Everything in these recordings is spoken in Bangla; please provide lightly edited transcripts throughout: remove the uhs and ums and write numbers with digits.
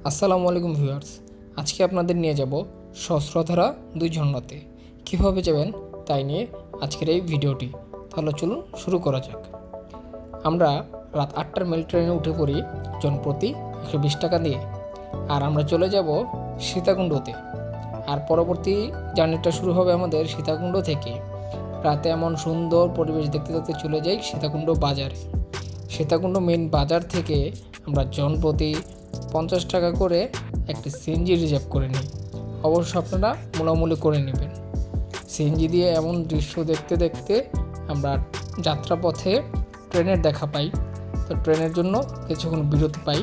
আসসালামু আলাইকুম ভিউয়ার্স, আজকে আপনাদের নিয়ে যাব সহস্রধারা 2 ঝর্ণাতে। কীভাবে যাবেন তাই নিয়ে আজকের এই ভিডিওটি। তাহলে চলুন শুরু করা যাক। আমরা রাত 8টার মেল ট্রেনে উঠে পড়ি জনপ্রতি 120 টাকা দিয়ে, আর আমরা চলে যাব সীতাকুণ্ডতে। আর পরবর্তী জার্নিটা শুরু হবে আমাদের সীতাকুণ্ড থেকে। রাতে এমন সুন্দর পরিবেশ দেখতে দেখতে চলে যাই সীতাকুণ্ড বাজারে। সীতাকুণ্ড মেইন বাজার থেকে আমরা জনপ্রতি 50 টাকা করে একটি সিএনজি রিজার্ভ করে নিই। অবশ্য আপনারা মূলামূলি করে নেবেন। সিএনজি দিয়ে এমন দৃশ্য দেখতে দেখতে আমরা যাত্রাপথে ট্রেনের দেখা পাই। তো ট্রেনের জন্য কিছুক্ষণ বিরতি পাই।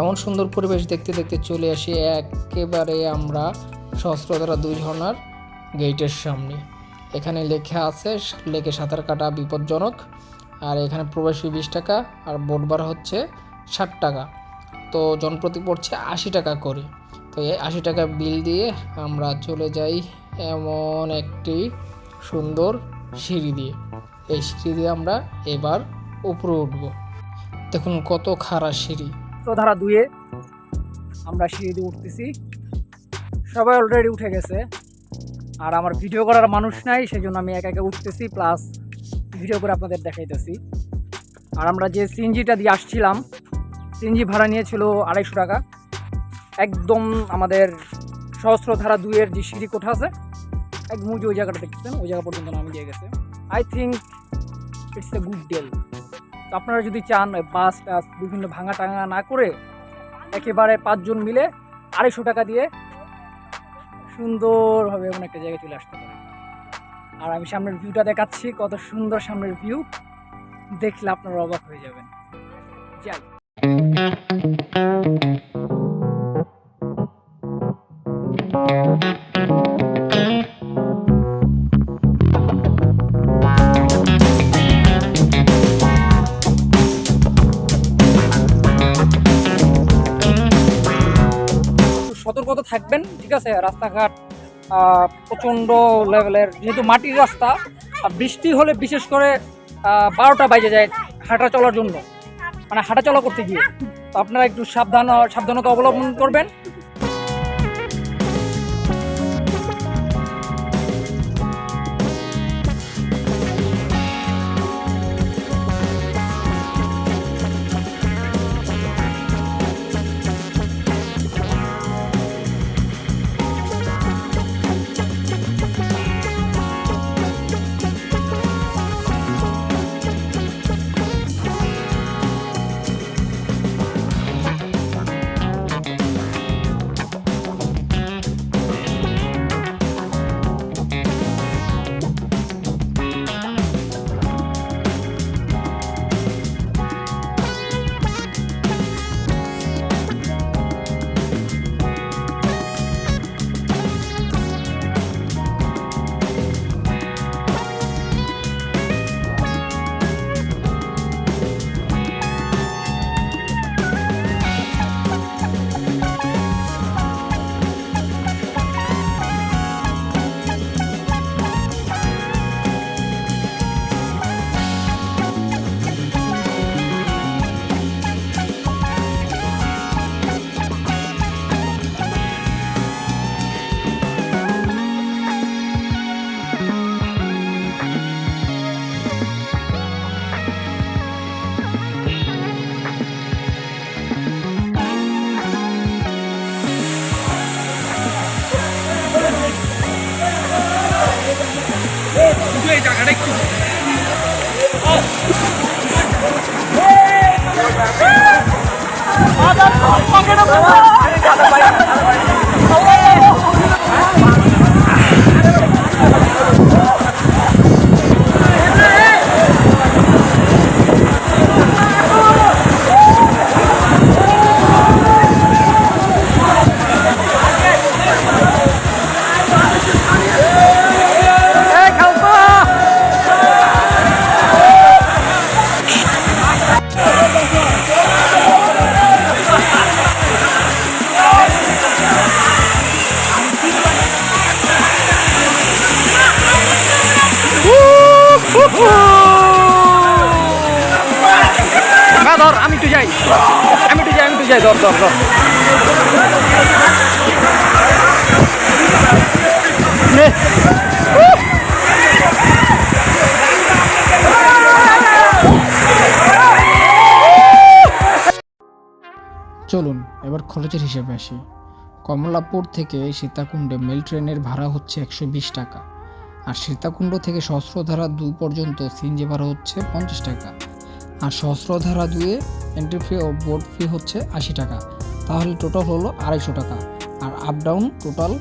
এমন সুন্দর পরিবেশ দেখতে দেখতে চলে আসি একেবারে আমরা সহস্রধারা 2 ঝর্ণার গেটের সামনে। এখানে লেখা আছে লেকে সাঁতার কাটা বিপজ্জনক, আর এখানে প্রবেশ ফি 20 টাকা আর বোট ভাড়া হচ্ছে 60 টাকা। তো জনপ্রতি পড়ছে 80 টাকা করে। তো এই 80 টাকা বিল দিয়ে আমরা চলে যাই এমন একটি সুন্দর সিঁড়ি দিয়ে। এই সিঁড়ি দিয়ে আমরা এবার উপরে উঠব। দেখুন কত খাড়া সিঁড়ি। তো ধারা 2-এ আমরা সিঁড়ি দিয়ে উঠতেছি। সবাই অলরেডি উঠে গেছে, আর আমার ভিডিও করার মানুষ নাই, সেই জন্য আমি একা একা উঠতেছি, প্লাস ভিডিও করে আপনাদের দেখাইতেছি। আর আমরা যে সিএনজিটা দিয়ে আসছিলাম, সিএনজি ভাড়া নিয়েছিল 250 টাকা। একদম আমাদের সহস্রধারা 2-এর যে সিঁড়ি কোঠা আছে, একদম ওই জায়গাটা দেখতেছেন, ওই জায়গা পর্যন্ত নামিয়ে দিয়ে গেছে। I think it's a good deal. তো আপনারা যদি চান বাস টাস বিভিন্ন ভাঙা টাঙা না করে একেবারে 5 জন মিলে 250 টাকা দিয়ে সুন্দরভাবে এমন একটা জায়গায় চলে আসতে পারেন। আর আমি সামনের ভিউটা দেখাচ্ছি, কত সুন্দর সামনের ভিউ, দেখলে আপনারা অবাক হয়ে যাবেন। যাই সতর্কতা থাকবেন, ঠিক আছে? রাস্তাঘাট প্রচণ্ড লেভেলের, যেহেতু মাটির রাস্তা, বৃষ্টি হলে বিশেষ করে 12টা বাজে যায় হাঁটা চলার জন্য, মানে হাঁটা চলা করতে গিয়ে। তো আপনারা একটু সাবধানতা অবলম্বন করবেন। যাই, ধর ধর ধর নে। চলুন এবার খরচের হিসেবে আসি। কমলাপুর থেকে সীতাকুণ্ডে মেল ট্রেনের ভাড়া হচ্ছে 120 টাকা, আর সীতাকুণ্ড থেকে সহস্রধারা 2 পর্যন্ত সিএনজি ভাড়া হচ্ছে 50 টাকা, আর সহস্রধারা 2-এ এন্ট্রি ফি ও বোর্ড ফি হচ্ছে 80 টাকা। তাহলে টোটাল হলো 250 টাকা, আর আপ ডাউন টোটাল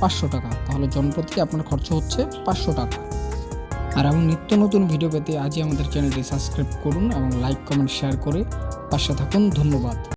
500 টাকা। তাহলে জনপ্রতি আপনার খরচ হচ্ছে 500 টাকা। আর এমন নিত্য নতুন ভিডিও পেতে আজই আমাদের চ্যানেলটি সাবস্ক্রাইব করুন এবং লাইক কমেন্ট শেয়ার করে পাশে থাকুন। ধন্যবাদ।